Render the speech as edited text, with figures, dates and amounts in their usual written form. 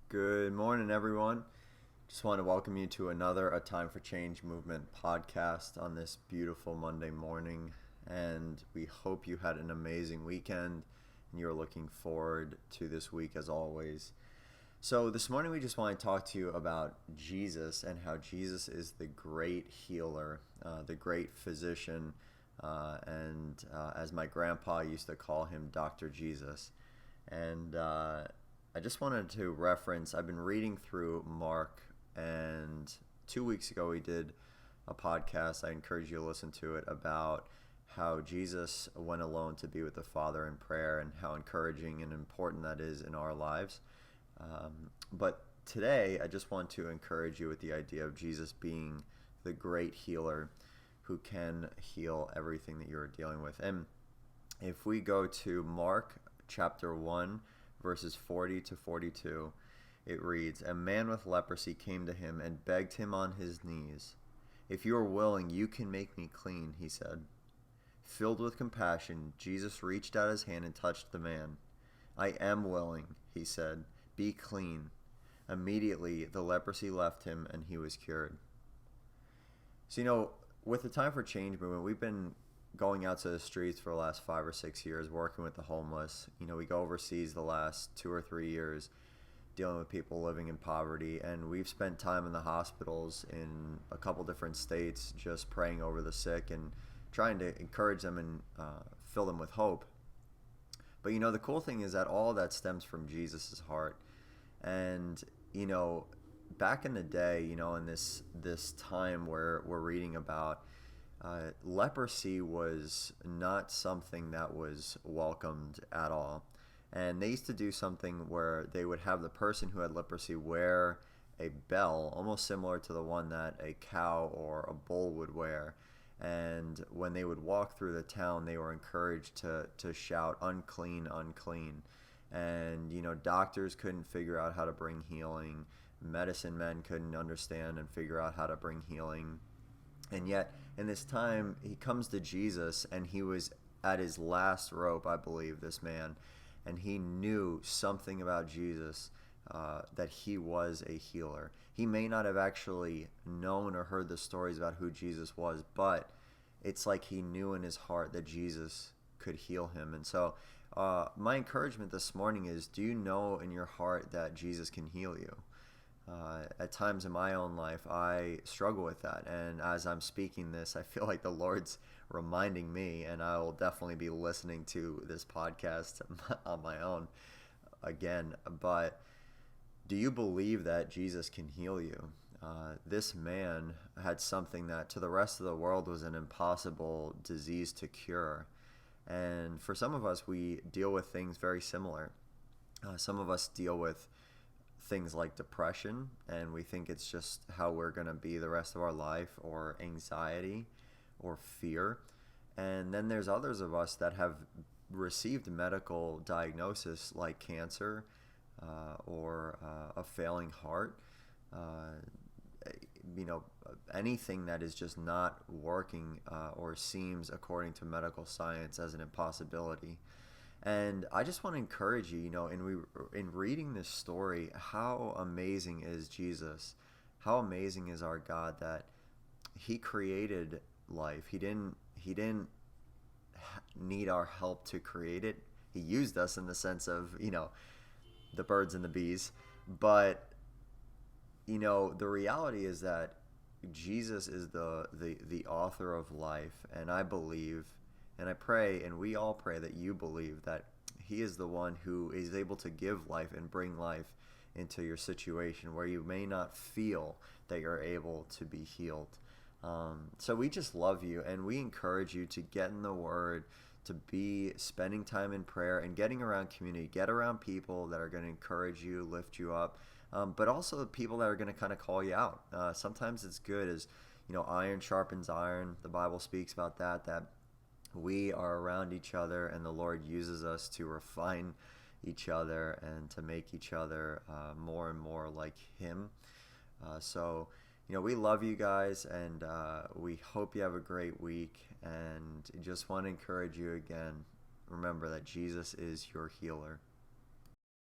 Good morning, everyone. Just want to welcome you to another A Time for Change Movement podcast on this beautiful Monday morning. And we hope you had an amazing weekend and you're looking forward to this week as always. So, this morning we just want to talk to you about Jesus and how Jesus is the great healer, the great physician, and as my grandpa used to call him, Dr. Jesus. And I just wanted to reference, I've been reading through Mark, and 2 weeks ago we did a podcast. I encourage you to listen to it about how Jesus went alone to be with the Father in prayer and how encouraging and important that is in our lives. But today I just want to encourage you with the idea of Jesus being the great healer who can heal everything that you're dealing with. And if we go to Mark chapter 1, verses 40 to 42, it reads, "A man with leprosy came to him and begged him on his knees. 'If you are willing, you can make me clean,' he said. Filled with compassion, Jesus reached out his hand and touched the man. 'I am willing,' he said. 'Be clean.' Immediately, the leprosy left him and he was cured." So, with the Time for Change movement, we've been going out to the streets for the last 5 or 6 years, working with the homeless. We go overseas the last 2 or 3 years dealing with people living in poverty, and we've spent time in the hospitals in a couple different states just praying over the sick and trying to encourage them and fill them with hope. But the cool thing is that all that stems from Jesus' heart. And back in the day, in this time where we're reading about, leprosy was not something that was welcomed at all. And they used to do something where they would have the person who had leprosy wear a bell, almost similar to the one that a cow or a bull would wear. And when they would walk through the town, they were encouraged to shout, "Unclean, unclean." And, doctors couldn't figure out how to bring healing. Medicine men couldn't understand and figure out how to bring healing. And yet, in this time, he comes to Jesus, and he was at his last rope, I believe, this man. And he knew something about Jesus, that he was a healer. He may not have actually known or heard the stories about who Jesus was, but it's like he knew in his heart that Jesus could heal him. And so my encouragement this morning is, do you know in your heart that Jesus can heal you? At times in my own life, I struggle with that. And as I'm speaking this, I feel like the Lord's reminding me, and I will definitely be listening to this podcast on my own again. But do you believe that Jesus can heal you? This man had something that to the rest of the world was an impossible disease to cure. And for some of us, we deal with things very similar. Some of us deal with things like depression, and we think it's just how we're going to be the rest of our life, or anxiety or fear. And then there's others of us that have received medical diagnosis like cancer, or a failing heart, anything that is just not working, or seems, according to medical science, as an impossibility. And I just want to encourage you, in reading this story, how amazing is Jesus? How amazing is our God that he created life. He didn't need our help to create it. He used us in the sense of, the birds and the bees. But, the reality is that Jesus is the author of life. And I believe, and I pray, and we all pray, that you believe that he is the one who is able to give life and bring life into your situation where you may not feel that you're able to be healed. So we just love you, and we encourage you to get in the Word, to be spending time in prayer and getting around community. Get around people that are going to encourage you, lift you up, but also the people that are going to kind of call you out. Sometimes it's good as, iron sharpens iron. The Bible speaks about that we are around each other, and the Lord uses us to refine each other and to make each other more and more like him. So we love you guys, and we hope you have a great week, and just want to encourage you again. Remember that Jesus is your healer.